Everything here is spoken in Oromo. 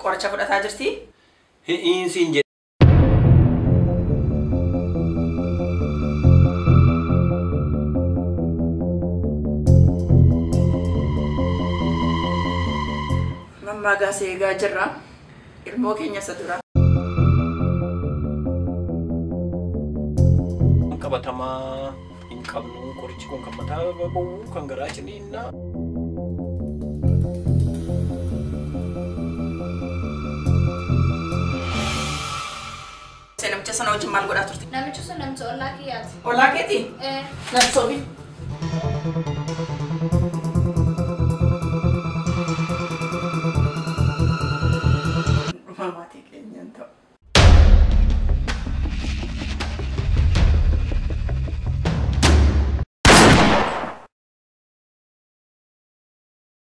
Qoricha fudhataa jirti? Hin siin jedhe. Mammaa gaasee eegaa jirra. Ilmoo keenya isa dura. Qabatamaa hin qabnu qorichi kun kan mataa bahu kan garaa ciniinna. Namicha sana wajjin maal godhaa turte? Namichi sun namicha ollaa kiyyaati. Ollaa keetii? Eh. Namicha ofi.